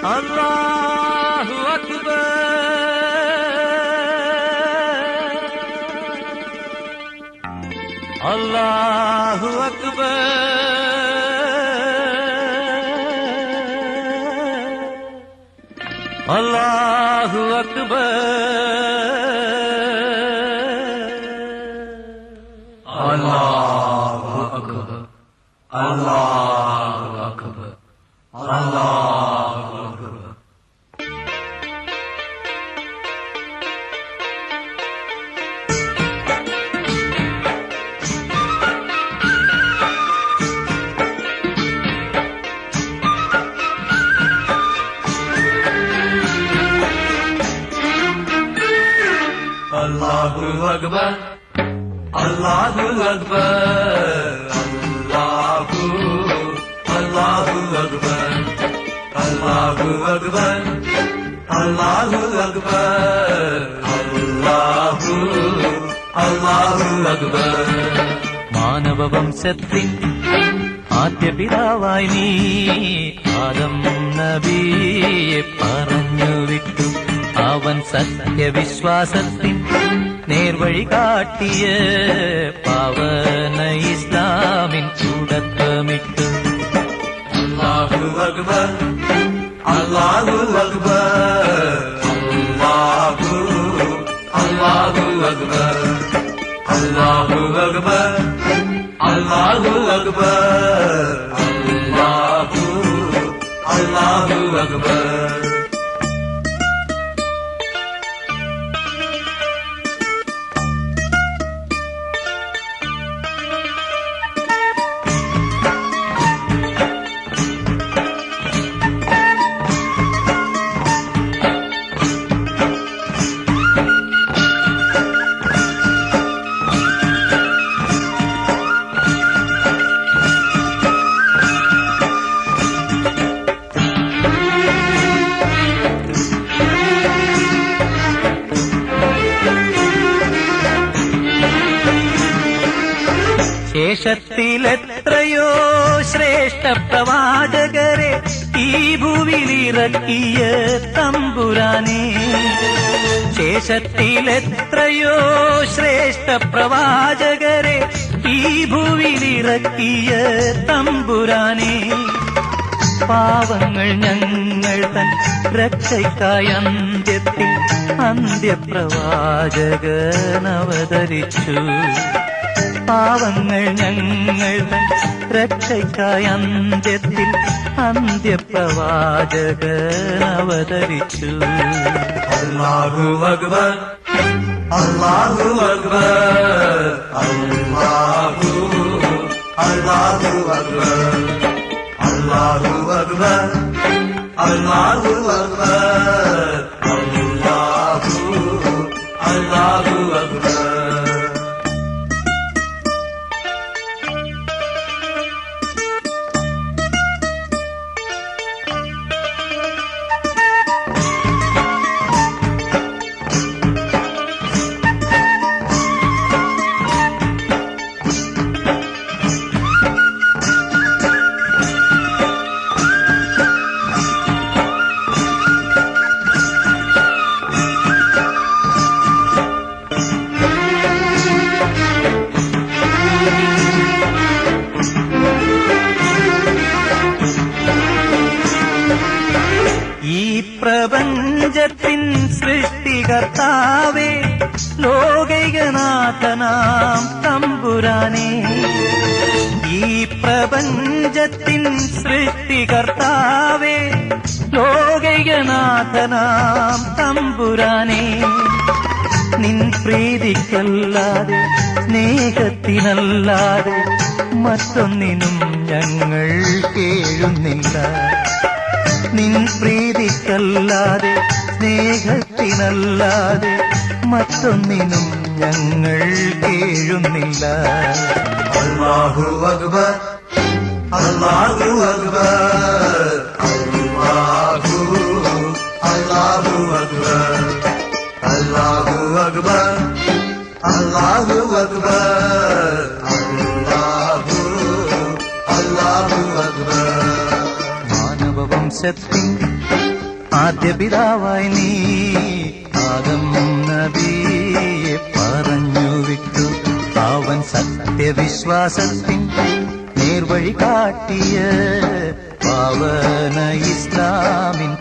അല്ലാഹു അക്ബർ അല്ലാഹു അക്ബർ അല്ലാഹു അക്ബർ അല്ലാഹു അക്ബർ അല്ലാഹു അക്ബർ അല്ലാഹു Akbar. Allahu Akbar, Allahu Akbar, Allahu Akbar, Allahu Akbar, Allahu Akbar, Allahu Akbar. മാനവവംശത്തിൻ ആദ്യ പിതാവായി നീ ആദം നബിയെ പറഞ്ഞു വിട്ടു. അവൻ സത്യവിശ്വാസത്തിൻ നേർവഴി കാട്ടിയ പാവന ഇസ്ലാമിൻ തുടക്കമിട്ടു. അല്ലാഹു അക്ബർ, അല്ലാഹു അക്ബർ, അല്ലാഹു അക്ബർ, അല്ലാഹു അക്ബർ, അല്ലാഹു അക്ബർ, അല്ലാഹു അക്ബർ. ശേഷത്തിലെത്രയോ ശ്രേഷ്ഠ പ്രവാചകരെ ഈ ഭൂവിലിറക്കിയ തമ്പുരാനെ. ശേഷത്തിലെത്രയോ ശ്രേഷ്ഠ പ്രവാചകരെ ഈ ഭൂവിലിറക്കിയ തമ്പുരാനെ. പാവങ്ങൾ ഞങ്ങൾ തൻ രക്ഷയ്ക്കായി അന്ത്യത്തിൽ അന്ത്യപ്രവാചകനവതരിച്ചു. പാവങ്ങൾ ഞങ്ങൾ തൻ രക്ഷയ്ക്കായി അന്ത്യത്തിൽ അന്ത്യപ്രവാചകനവതരിച്ചു. അല്ലാഹു അക്ബർ, അല്ലാഹു അക്ബർ, അല്ലാഹു അക്ബർ, അല്ലാഹു അക്ബർ, അല്ലാഹു അക്ബർ, അല്ലാഹു അക്ബർ. പ്രപഞ്ചത്തിൻ സൃഷ്ടികർത്താവേ, ലോകൈകനാഥനാം തമ്പുരാനെ. ഈ പ്രപഞ്ചത്തിൻ സൃഷ്ടികർത്താവേ, ലോകൈകനാഥനാം തമ്പുരാനെ. നിൻ പ്രീതിക്കല്ലാതെ സ്നേഹത്തിനല്ലാതെ മറ്റൊന്നിനും ഞങ്ങൾ കേഴുന്നില്ല. നിൻ പ്രീതിക്കല്ലാതെ സ്നേഹത്തിനല്ലാതെ മറ്റൊന്നിനും ഞങ്ങൾ കേഴുന്നില്ല. അല്ലാഹു അക്ബർ, അല്ലാഹു അക്ബർ, അല്ലാഹു അക്ബർ, അല്ലാഹു അക്ബർ, അല്ലാഹു അക്ബർ, അല്ലാഹു അക്ബർ. മാനവവംശത്തിൻ ആദ്യ പിതാവായി നീ ആദം നബിയെ പറഞ്ഞു വിട്ടു. അവൻ സത്യവിശ്വാസത്തിൻ നേർവഴി കാട്ടിയ പാവന ഇസ്ലാമിൻ